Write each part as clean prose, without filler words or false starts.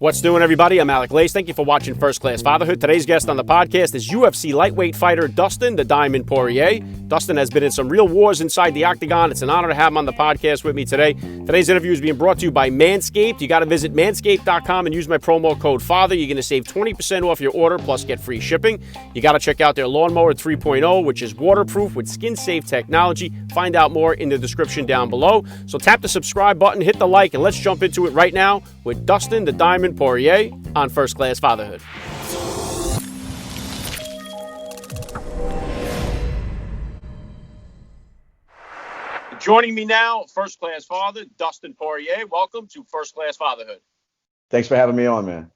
What's doing, everybody? I'm Alec. Thank you for watching First Class Fatherhood. Today's guest on the podcast is UFC lightweight fighter Dustin "The Diamond" Poirier. Dustin has been in some real wars inside the octagon. It's an honor to have him on the podcast with me today. Today's interview is being brought to you by Manscaped. You got to visit manscaped.com and use my promo code FATHER. You're going to save 20% off your order, plus get free shipping. You got to check out their Lawnmower 3.0, which is waterproof with skin-safe technology. Find out more in the description down below. So tap the subscribe button, hit the like, and let's jump into it right now with Dustin "The Diamond" Poirier on First Class Fatherhood. Joining me now, First Class Father, Dustin Poirier. Welcome to First Class Fatherhood. Thanks for having me on, man.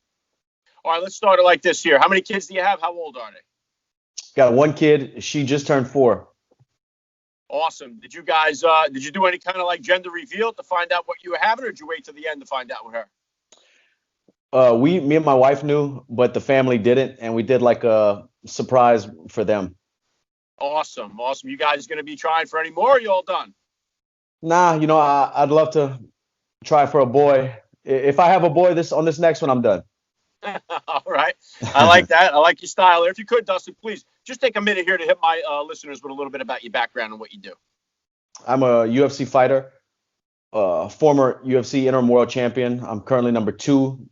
All right, let's start it like this here. How many kids do you have? How old are they? Got one kid. She just turned 4. Awesome. Did you guys, did you do any kind of like gender reveal to find out what you were having, or did you wait till the end to find out with her? Me and my wife knew, but the family didn't, and we did like a surprise for them. Awesome. You guys going to be trying for any more, or are you all done? Nah, I'd love to try for a boy. If I have a boy on this next one, I'm done. All right. I like that. I like your style. If you could, Dustin, please just take a minute here to hit my listeners with a little bit about your background and what you do. I'm a UFC fighter, former UFC interim world champion. I'm currently number 2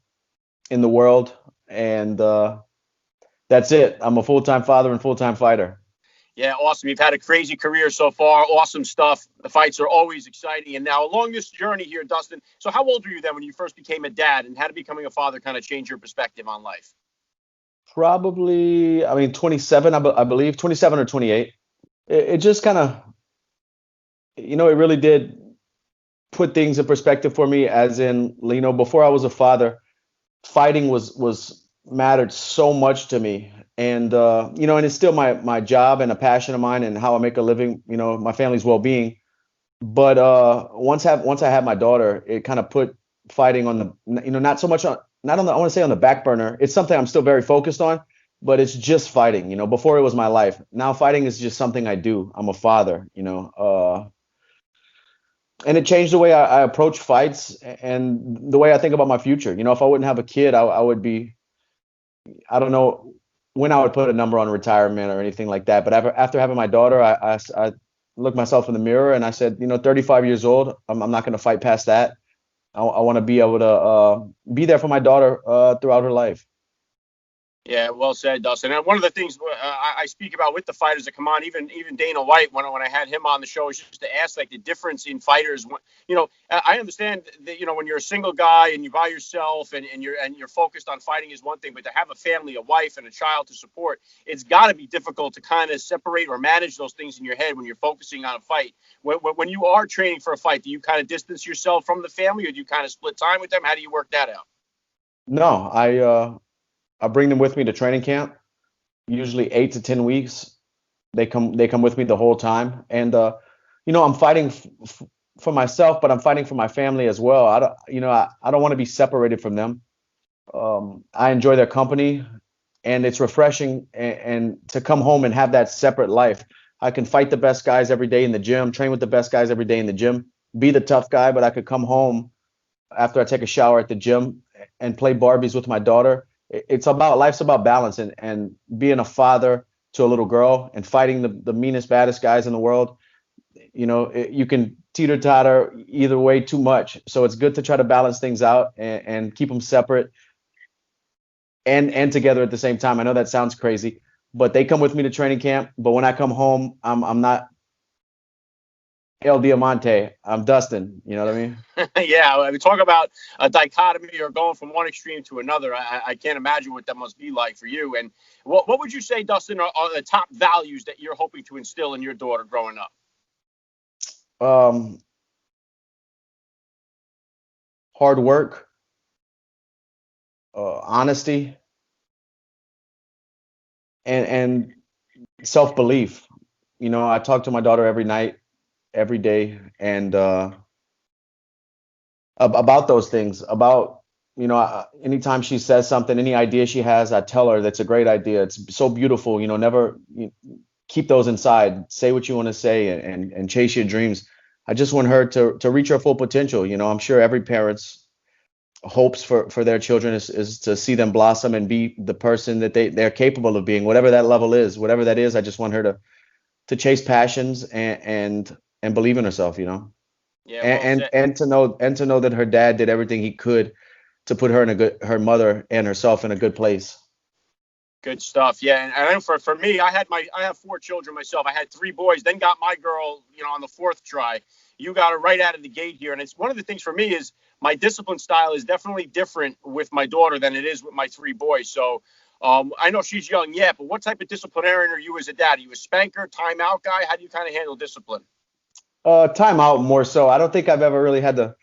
in the world, and that's it. I'm a full-time father and full-time fighter. Yeah, awesome. You've had a crazy career so far. Awesome stuff. The fights are always exciting. And now along this journey here, Dustin, so how old were you then when you first became a dad, and how did becoming a father kind of change your perspective on life? Probably, 27, I believe, 27 or 28. It just kind of, it really did put things in perspective for me, as in, before I was a father, fighting was mattered so much to me. And, and it's still my job and a passion of mine and how I make a living, my family's well-being. But once I had my daughter, it kind of put fighting on the, not so much on, not on the, I want to say on the back burner. It's something I'm still very focused on, but it's just fighting. Before it was my life. Now fighting is just something I do. I'm a father, and it changed the way I approach fights and the way I think about my future. If I wouldn't have a kid, I would be, I don't know when I would put a number on retirement or anything like that. But after having my daughter, I looked myself in the mirror and I said, 35 years old, I'm not going to fight past that. I want to be able to be there for my daughter throughout her life. Yeah, well said, Dustin. And one of the things I speak about with the fighters that come on, even Dana White, when I had him on the show, is just to ask like the difference in fighters. I understand that when you're a single guy and you're by yourself and you're focused on fighting is one thing, but to have a family, a wife, and a child to support, it's got to be difficult to kind of separate or manage those things in your head when you're focusing on a fight. When you are training for a fight, do you kind of distance yourself from the family, or do you kind of split time with them? How do you work that out? No, I bring them with me to training camp, usually 8 to 10 weeks. They come with me the whole time. And, I'm fighting for myself, but I'm fighting for my family as well. I don't want to be separated from them. I enjoy their company, and it's refreshing and to come home and have that separate life. I can fight the best guys every day in the gym, train with the best guys every day in the gym, be the tough guy, but I could come home after I take a shower at the gym and play Barbies with my daughter. Life's about balance, and being a father to a little girl and fighting the meanest, baddest guys in the world. You can teeter-totter either way too much. So it's good to try to balance things out and keep them separate and together at the same time. I know that sounds crazy, but they come with me to training camp. But when I come home, I'm not El Diamante. I'm Dustin. You know what I mean? Yeah, we talk about a dichotomy or going from one extreme to another. I can't imagine what that must be like for you. And what would you say, Dustin, are the top values that you're hoping to instill in your daughter growing up? Hard work, honesty, and self-belief. I talk to my daughter every night, every day, and about those things. About anytime she says something, any idea she has, I tell her that's a great idea. It's so beautiful. Never keep those inside. Say what you want to say and chase your dreams. I just want her to reach her full potential. I'm sure every parent's hopes for their children is to see them blossom and be the person that they're capable of being, whatever that level is, whatever that is. I just want her to chase passions and believe in herself, Yeah, well said. and to know that her dad did everything he could to put her in her mother and herself in a good place. Good stuff. Yeah, and I know for me, I have 4 children myself. I had 3 boys, then got my girl, on the 4th try. You got her right out of the gate here, and it's one of the things for me is my discipline style is definitely different with my daughter than it is with my 3 boys. So I know she's young yet, but what type of disciplinarian are you as a dad? Are you a spanker, timeout guy? How do you kind of handle discipline? Timeout more so. I don't think I've ever really had to.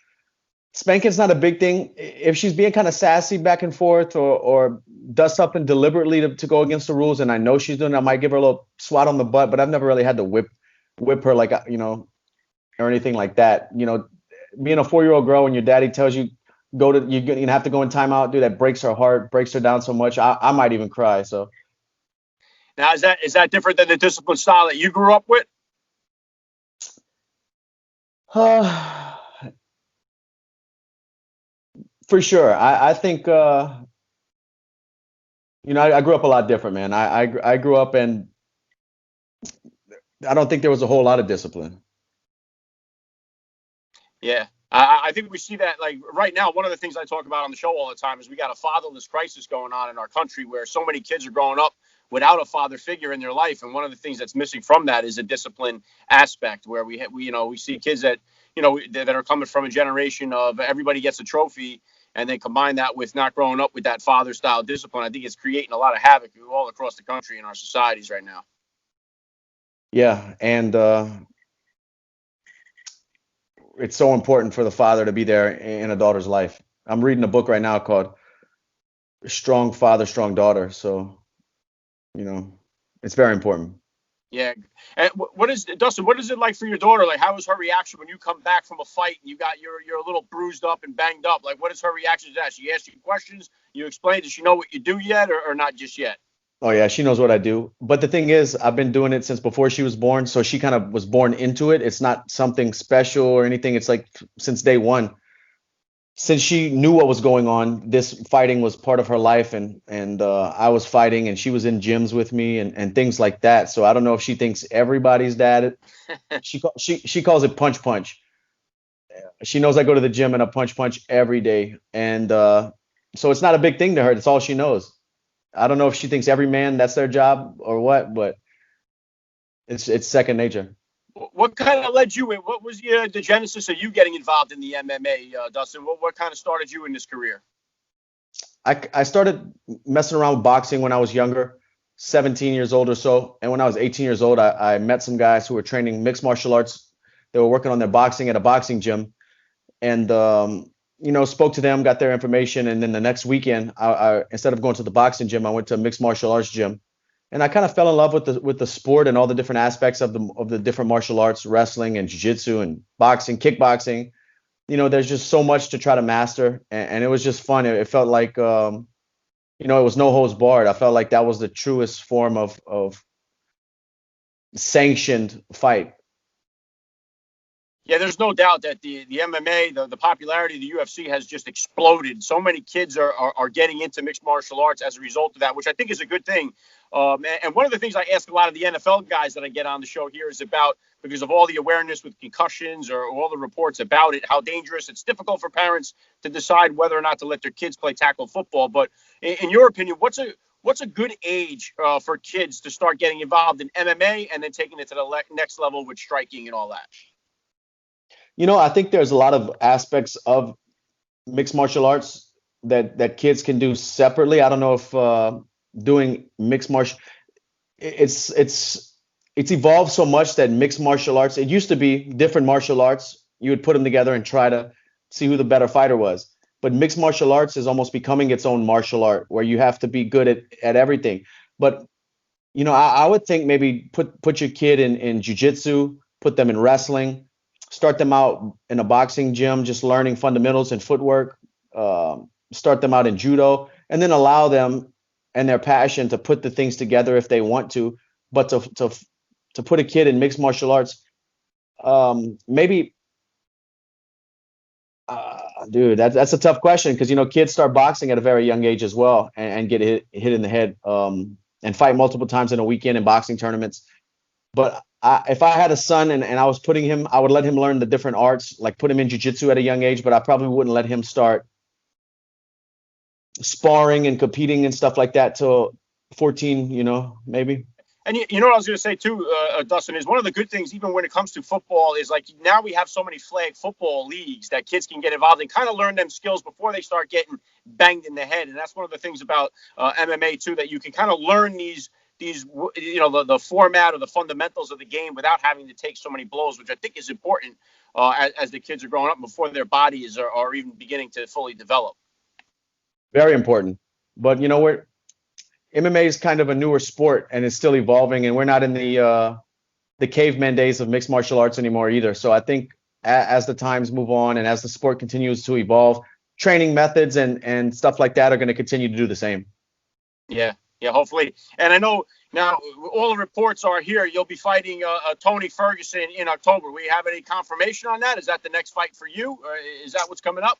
Spanking's not a big thing. If she's being kind of sassy back and forth or does something deliberately to go against the rules, and I know she's doing it, I might give her a little swat on the butt, but I've never really had to whip her like, or anything like that. Being a 4-year-old girl when your daddy tells you you're gonna have to go in timeout, dude, that breaks her heart, breaks her down so much. I might even cry. So Now, is that different than the discipline style that you grew up with? for sure. I think I grew up a lot different, man. I grew up and I don't think there was a whole lot of discipline. Yeah. I think we see that like right now. One of the things I talk about on the show all the time is we got a fatherless crisis going on in our country where so many kids are growing up without a father figure in their life. And one of the things that's missing from that is a discipline aspect where we see kids that, that are coming from a generation of everybody gets a trophy and they combine that with not growing up with that father style discipline. I think it's creating a lot of havoc all across the country in our societies right now. Yeah. And it's so important for the father to be there in a daughter's life. I'm reading a book right now called Strong Father, Strong Daughter. So, it's very important. Yeah. And what is Dustin? What is it like for your daughter? Like, how was her reaction when you come back from a fight and you're a little bruised up and banged up? Like, what is her reaction to that? She asks you questions. You explain. Does she know what you do yet, or not just yet? Oh yeah, she knows what I do. But the thing is, I've been doing it since before she was born, so she kind of was born into it. It's not something special or anything. It's like since day one, since she knew what was going on, this fighting was part of her life, and I was fighting, and she was in gyms with me and things like that. So I don't know if she thinks everybody's dad. She calls it punch punch. She knows I go to the gym and I punch every day, and so it's not a big thing to her. It's all she knows. I don't know if she thinks every man that's their job or what, but it's second nature. What kind of led you in? What was the genesis of you getting involved in the MMA, Dustin? What kind of started you in this career? I started messing around with boxing when I was younger, 17 years old or so. And when I was 18 years old, I met some guys who were training mixed martial arts. They were working on their boxing at a boxing gym, and spoke to them, got their information, and then the next weekend, I instead of going to the boxing gym, I went to a mixed martial arts gym, and I kind of fell in love with the sport and all the different aspects of the different martial arts, wrestling and jiu-jitsu and boxing, kickboxing. There's just so much to try to master, and it was just fun. It felt like it was no holds barred. I felt like that was the truest form of sanctioned fight. Yeah, there's no doubt that the MMA, the popularity of the UFC has just exploded. So many kids are getting into mixed martial arts as a result of that, which I think is a good thing. And one of the things I ask a lot of the NFL guys that I get on the show here is about, because of all the awareness with concussions or all the reports about it, how dangerous. It's difficult for parents to decide whether or not to let their kids play tackle football. But in your opinion, what's a good age for kids to start getting involved in MMA and then taking it to the next level with striking and all that? I think there's a lot of aspects of mixed martial arts that kids can do separately. I don't know if doing mixed martial it's evolved so much that mixed martial arts, it used to be different martial arts. You would put them together and try to see who the better fighter was. But mixed martial arts is almost becoming its own martial art where you have to be good at everything. But I would think maybe put your kid in jiu-jitsu, put them in wrestling, start them out in a boxing gym, just learning fundamentals and footwork, start them out in judo, and then allow them and their passion to put the things together if they want to. But to put a kid in mixed martial arts, maybe Dude, that's a tough question because kids start boxing at a very young age as well and get hit in the head and fight multiple times in a weekend in boxing tournaments. But if I had a son and I was putting him, I would let him learn the different arts, like put him in jiu-jitsu at a young age, but I probably wouldn't let him start sparring and competing and stuff like that till 14, maybe. And you know what I was going to say too, Dustin, is one of the good things, even when it comes to football, is like now we have so many flag football leagues that kids can get involved in, kind of learn them skills before they start getting banged in the head. And that's one of the things about MMA too, that you can kind of learn these the format or the fundamentals of the game without having to take so many blows, which I think is important as the kids are growing up before their bodies are even beginning to fully develop. Very important. But MMA is kind of a newer sport and it's still evolving, and we're not in the caveman days of mixed martial arts anymore either. So I think as the times move on and as the sport continues to evolve, training methods and stuff like that are going to continue to do the same. Yeah, hopefully. And I know now all the reports are here. You'll be fighting Tony Ferguson in October. We have any confirmation on that? Is that the next fight for you? Or is that what's coming up?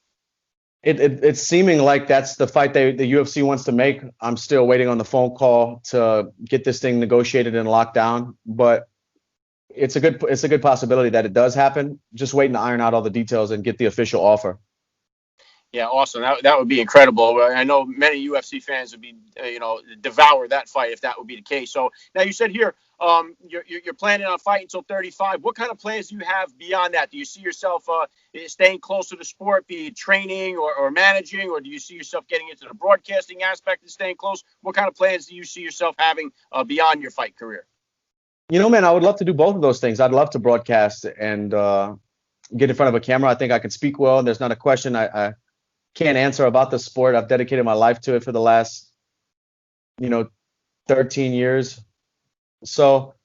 It's seeming like that's the fight the UFC wants to make. I'm still waiting on the phone call to get this thing negotiated and locked down, but it's a good possibility that it does happen. Just waiting to iron out all the details and get the official offer. Yeah, awesome. That would be incredible. I know many UFC fans would be, devour that fight if that would be the case. So now you said here, you're planning on fighting until 35. What kind of plans do you have beyond that? Do you see yourself staying close to the sport, be it training or managing, or do you see yourself getting into the broadcasting aspect and staying close? What kind of plans do you see yourself having beyond your fight career? Man, I would love to do both of those things. I'd love to broadcast and get in front of a camera. I think I can speak well. There's not a question I can't answer about the sport. I've dedicated my life to it for the last, 13 years. So,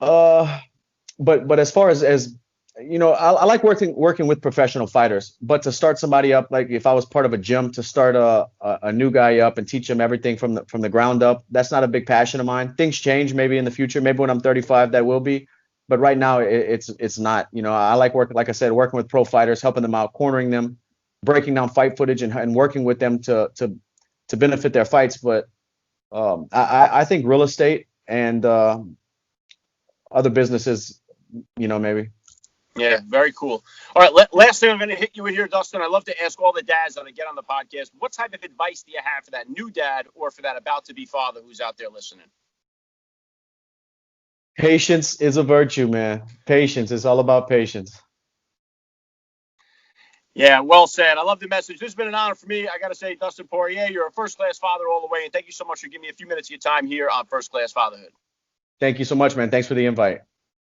but as far as I like working with professional fighters, but to start somebody up, like if I was part of a gym, to start a new guy up and teach him everything from the ground up, that's not a big passion of mine. Things change maybe in the future. Maybe when I'm 35, that will be. But right now, it's not. I like working, like I said, working with pro fighters, helping them out, cornering them, breaking down fight footage and working with them to benefit their fights. But I think real estate and other businesses, maybe. Yeah, very cool. All right, last thing I'm going to hit you with here, Dustin. I love to ask all the dads that I get on the podcast, what type of advice do you have for that new dad or for that about-to-be father who's out there listening? Patience is a virtue, man. Patience. It's all about patience. Yeah, well said. I love the message. This has been an honor for me. I got to say, Dustin Poirier, you're a first-class father all the way, and thank you so much for giving me a few minutes of your time here on First Class Fatherhood. Thank you so much, man. Thanks for the invite.